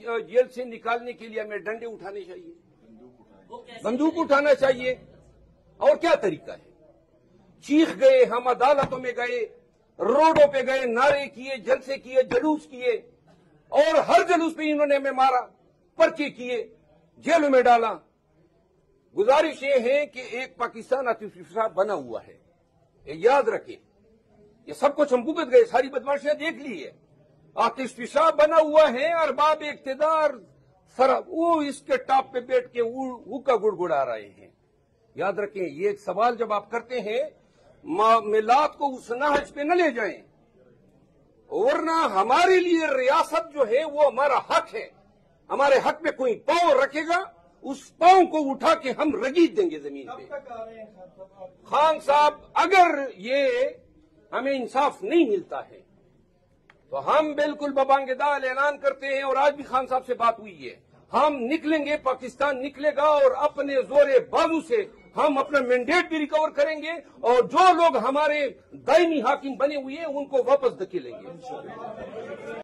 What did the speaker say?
Jail से निकालने के लिए हमें डंडे उठाने चाहिए, बंदूक उठाना चाहिए? और क्या तरीका है? चीख गए, हम अदालतों में गए, रोडों पे गए, नारे किए, जलसे किए, जुलूस किए, और हर जुलूस पे इन्होंने हमें मारा, पर्चे किए, जेलों में डाला। गुजारिश ये है कि एक पाकिस्तान आतिश पेशाब बना हुआ है, ये याद रखें। ये सब कुछ हम भुगत गए, सारी बदमाशियां देख ली है। आतिश पेशाब बना हुआ है, अरबाब इख्तिदार वो इसके टॉप पे बैठ के हुक्का गुड़गुड़ा रहे हैं। याद रखें, ये एक सवाल जब आप करते हैं, मिलाद को उस नहज पे न ले जाएं, वरना हमारे लिए रियासत जो है वो हमारा हक है। हमारे हक में कोई पांव रखेगा, उस पांव को उठा के हम रगीद देंगे जमीन पे। खान साहब, अगर ये हमें इंसाफ नहीं मिलता है तो हम बिल्कुल बबांगेदार ऐलान करते हैं, और आज भी खान साहब से बात हुई है, हम निकलेंगे, पाकिस्तान निकलेगा, और अपने जोरे बाजू से हम अपना मैंडेट भी रिकवर करेंगे, और जो लोग हमारे दायमी हाकिम बने हुए हैं उनको वापस धकेलेंगे।